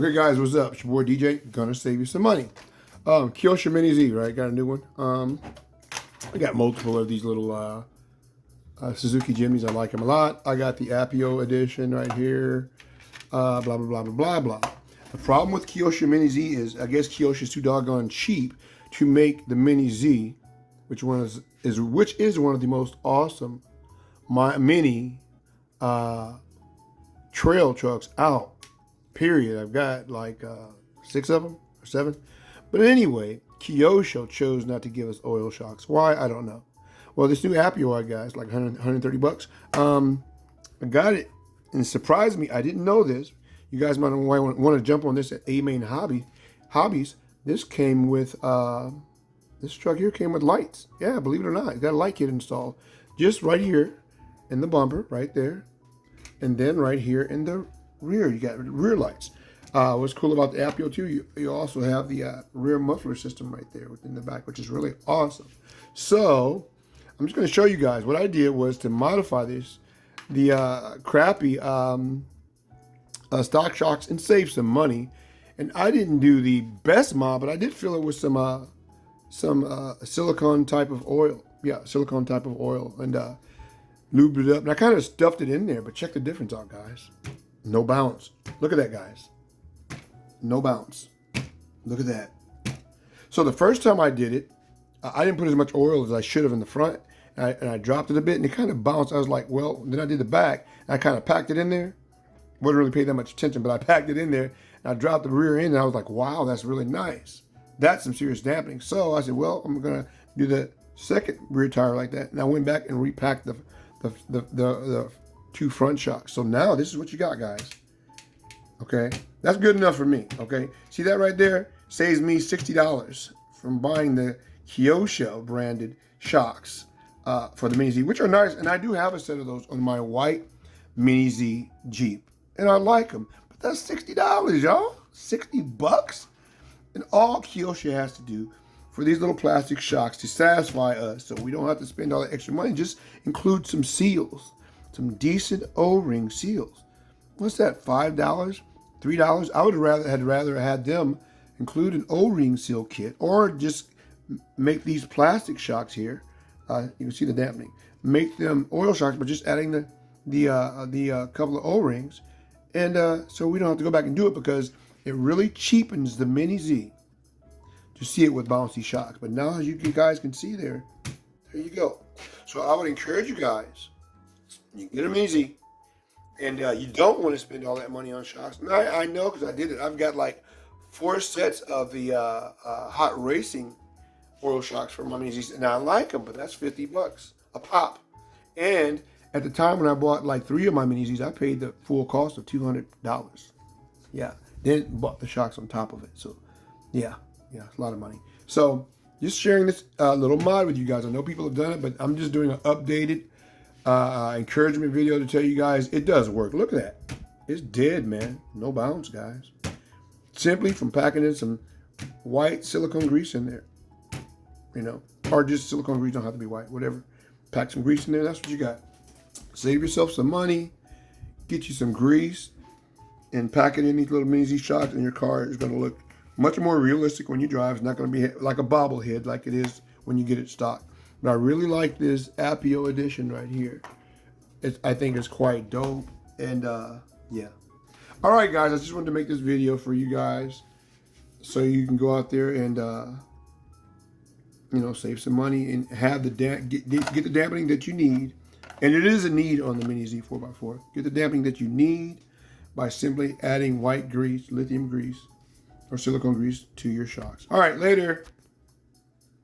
Okay, guys, what's up? It's your boy DJ. Gonna save you some money. Kyosho Mini Z, right? Got a new one. I got multiple of these little Suzuki Jimnys. I like them a lot. I got the APIO edition right here. Blah blah blah blah blah blah. The problem with Kyosho Mini Z is, I guess Kyosho's too doggone cheap to make the Mini Z, which is one of the most awesome mini trail trucks out. Period. I've got like 6 of them or 7. But anyway, Kyosho chose not to give us oil shocks. Why? I don't know. Well, this new APIO I got is like 130 bucks. I got it and it surprised me. I didn't know this. You guys might want to jump on this at A-Main Hobbies. This came with, this truck here came with lights. Yeah, believe it or not, it got a light kit installed. Just right here in the bumper, right there. And then right here in the rear, you got rear lights. What's cool about the APIO too, you also have the rear muffler system right there within the back, which is really awesome. So I'm just going to show you guys what I did was to modify the crappy stock shocks and save some money. And I didn't do the best mod, but I did fill it with some silicone type of oil. Yeah, silicone type of oil, and lubed it up. And I kind of stuffed it in there, but check the difference out, guys. No bounce. Look at that, guys. No bounce. Look at that. So the first time I did it, I didn't put as much oil as I should have in the front. And I dropped it a bit, and it kind of bounced. I was like, well, then I did the back, and I kind of packed it in there. Wasn't really paying that much attention, but I packed it in there, and I dropped the rear end, and I was like, wow, that's really nice. That's some serious dampening. So I said, well, I'm going to do the second rear tire like that. And I went back and repacked the 2 front shocks. So now this is what you got, guys. Okay, that's good enough for me. Okay, see that right there? Saves me $60 from buying the Kyosho branded shocks for the Mini Z, which are nice. And I do have a set of those on my white Mini Z Jeep, and I like them. But that's $60, y'all. 60 bucks. And all Kyosho has to do for these little plastic shocks to satisfy us, so we don't have to spend all that extra money, just include some seals, some decent O-ring seals. What's that? $5, $3? I would have rather had them include an O-ring seal kit, or just make these plastic shocks here. You can see the dampening. Make them oil shocks, but just adding the couple of O-rings, and so we don't have to go back and do it, because it really cheapens the Mini Z to see it with bouncy shocks. But now, as you guys can see there you go. So I would encourage you guys, you can get a Mini Z, and you don't want to spend all that money on shocks. And I know, because I did it. I've got like 4 sets of the hot racing oil shocks for my Mini Zs, and I like them, but that's 50 bucks a pop. And at the time when I bought like 3 of my Mini Zs, I paid the full cost of $200. Yeah, then bought the shocks on top of it. So yeah, it's a lot of money. So just sharing this little mod with you guys. I know people have done it, but I'm just doing an updated encouragement video to tell you guys it does work. Look at that. It's dead, man. No bounce, guys. Simply from packing in some white silicone grease in there. You know, or just silicone grease, don't have to be white, whatever. Pack some grease in there, that's what you got. Save yourself some money, get you some grease, and pack it in these little Mini Z shocks, and your car is going to look much more realistic when you drive. It's not going to be like a bobblehead like it is when you get it stock. But I really like this APIO edition right here. I think it's quite dope, and yeah. All right, guys, I just wanted to make this video for you guys so you can go out there and you know, save some money and have the get the dampening that you need. And it is a need on the Mini Z 4x4. Get the dampening that you need by simply adding white grease, lithium grease, or silicone grease to your shocks. All right, later.